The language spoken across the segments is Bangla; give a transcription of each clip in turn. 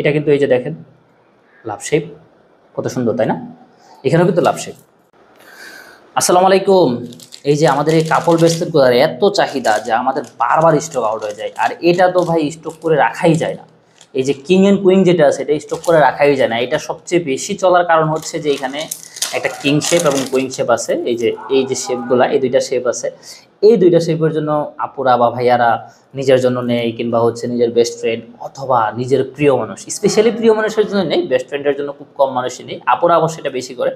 এটা কিন্তু এই যে দেখেন লাভ শেপ, কত সুন্দর তাই না? এখানেও কিন্তু লাভ শেপ। আসসালামু আলাইকুম। এই যে আমাদের এই কাপড় ব্রেসলেটগুলোর এত চাহিদা যে আমাদের বারবার স্টক আউট হয়ে যায়, আর এটা তো ভাই স্টক করে রাখাই যায় না। এই যে কিং অ্যান্ড কুইন যেটা আছে এটা স্টক করে রাখাই যায় না। এটা সবচেয়ে বেশি চলার কারণ হচ্ছে যে এখানে একটা কিং শেপ এবং কুইন শেপ আছে। এই যে শেপগুলা, এই দুইটা শেপ আছে। এই দুইটা শেপের জন্য আপুরা বা ভাইয়ারা নিজের জন্য নেই, কিংবা হচ্ছে নিজের বেস্ট ফ্রেন্ড অথবা নিজের প্রিয় মানুষ, স্পেশালি প্রিয় মানুষের জন্য নেই, বেস্ট ফ্রেন্ডের জন্য খুব কম মানুষই নেই। আপুরা অবশ্যই এটা বেশি করে।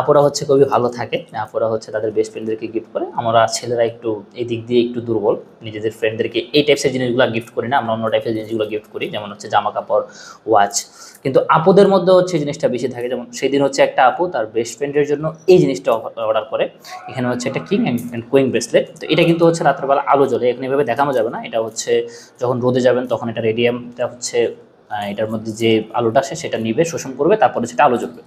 আপুরা হচ্ছে খুবই ভালো থাকে, আপুরা হচ্ছে তাদের বেস্ট ফ্রেন্ডদেরকে গিফট করে। আমরা ছেলেরা একটু এই দিক দিয়ে একটু দুর্বল, নিজেদের ফ্রেন্ডদেরকে এই টাইপসের জিনিসগুলো গিফট করি না, আমরা অন্য টাইপের জিনিসগুলো গিফট করি, যেমন হচ্ছে জামা কাপড়, ওয়াচ। কিন্তু আপুদের মধ্যে হচ্ছে এই জিনিসটা বেশি থাকে। যেমন সেই দিন হচ্ছে একটা আপু তার বেস্ট ফ্রেন্ডের জন্য এই জিনিসটা অর্ডার করে। এখানে হচ্ছে একটা কিং অ্যান্ড কুইন ব্রেসলেট। তো এটা কিন্তু হচ্ছে রাত্রেবেলা আলো জ্বলে, এখানে এভাবে দেখানো যাবে না। এটা হচ্ছে যখন রোদে যাবেন তখন এটা রেডিয়ামটা হচ্ছে এটার মধ্যে যে আলোটা আসে সেটা নিবে, শোষণ করবে, তারপরে সেটা আলো জ্বলবে।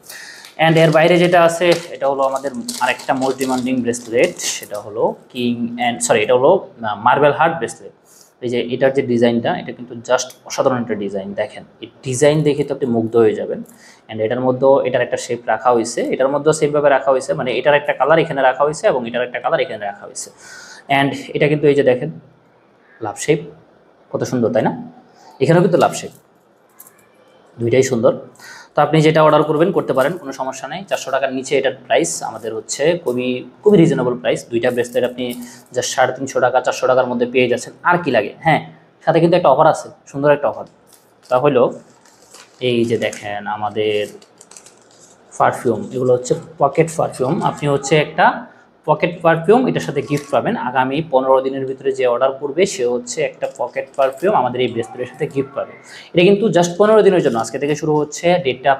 অ্যান্ড এর বাইরে যেটা আছে এটা হলো আমাদের আরেকটা মোস্ট ডিমান্ডিং ব্রেসলেট, সেটা হলো এটা হলো মার্বেল হার্ট ব্রেসলেট। এই যে এটার যে ডিজাইনটা, এটা কিন্তু জাস্ট অসাধারণ একটা ডিজাইন। দেখেন এই ডিজাইন দেখে তো আপনি মুগ্ধ হয়ে যাবেন। অ্যান্ড এটার মধ্যেও এটার একটা শেপ রাখা হয়েছে, এটার মধ্যেও সেমভাবে রাখা হয়েছে, মানে এটার একটা কালার এখানে রাখা হয়েছে এবং এটার একটা কালার এখানে রাখা হয়েছে। অ্যান্ড এটা কিন্তু এই যে দেখেন লাভ শেপ, কত সুন্দর তাই না? এখানেও কিন্তু লাভ শেপ, দুইটাই সুন্দর। তো আপনি যেটা অর্ডার করবেন করতে পারেন, কোনো সমস্যা নেই। 400 টাকার নিচে এটার প্রাইস আমাদের হচ্ছে খুবই খুবই রিজনেবল প্রাইস। দুইটা ব্রেসলেট আপনি জাস্ট 350 টাকা 400 টাকার মধ্যে পেয়ে যাচ্ছেন। আর কি লাগে? হ্যাঁ, সাথে কিন্তু একটা অফার আছে, সুন্দর একটা অফার। তা হলো এই যে দেখেন আমাদের পারফিউম, এগুলো হচ্ছে পকেট পারফিউম। আপনি হচ্ছে একটা পকেট পারফিউম এটার সাথে গিফট পাবেন। আগামী 15 দিনের ভিতরে যে অর্ডার করবে সে হচ্ছে একটা পকেট পারফিউম আমাদের এই ব্রেসলেটের সাথে গিফট পাবে। এটা কিন্তু জাস্ট 15 দিনের জন্য, আজকে থেকে শুরু হচ্ছে। ডেটটা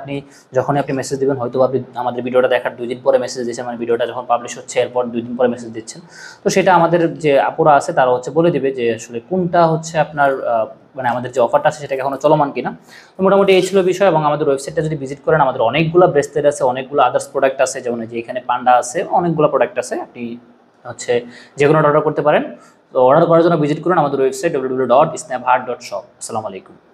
যখনই আপনি মেসেজ দেবেন, হয়তো আপনি আমাদের ভিডিওটা দেখার 2 দিন পরে মেসেজ দিচ্ছেন, মানে ভিডিওটা যখন পাবলিশ হচ্ছে এরপর 2 দিন পরে মেসেজ দিচ্ছেন। তো সেটা আমাদের যে আপুরা আছে তারা হচ্ছে বলে দিবে যে আসলে কোনটা হচ্ছে আপনার মানে আমাদের যে অফারটা আছে সেটা এখনো চলমান কিনা। তো মোটামুটি এই ছিল বিষয়। এবং আমাদের ওয়েবসাইটটা যদি ভিজিট করেন, আমাদের অনেকগুলো ব্রেসলেট আছে, অনেকগুলো আদার্স প্রোডাক্ট আছে, যেমন যে এখানে পান্ডা আছে, অনেকগুলো প্রোডাক্ট আছে। আপনি হচ্ছে যে কোনো অর্ডার করতে পারেন। তো অর্ডার করার জন্য ভিজিট করুন আমাদের ওয়েবসাইট www.snapheart.shop। আসসালামু আলাইকুম।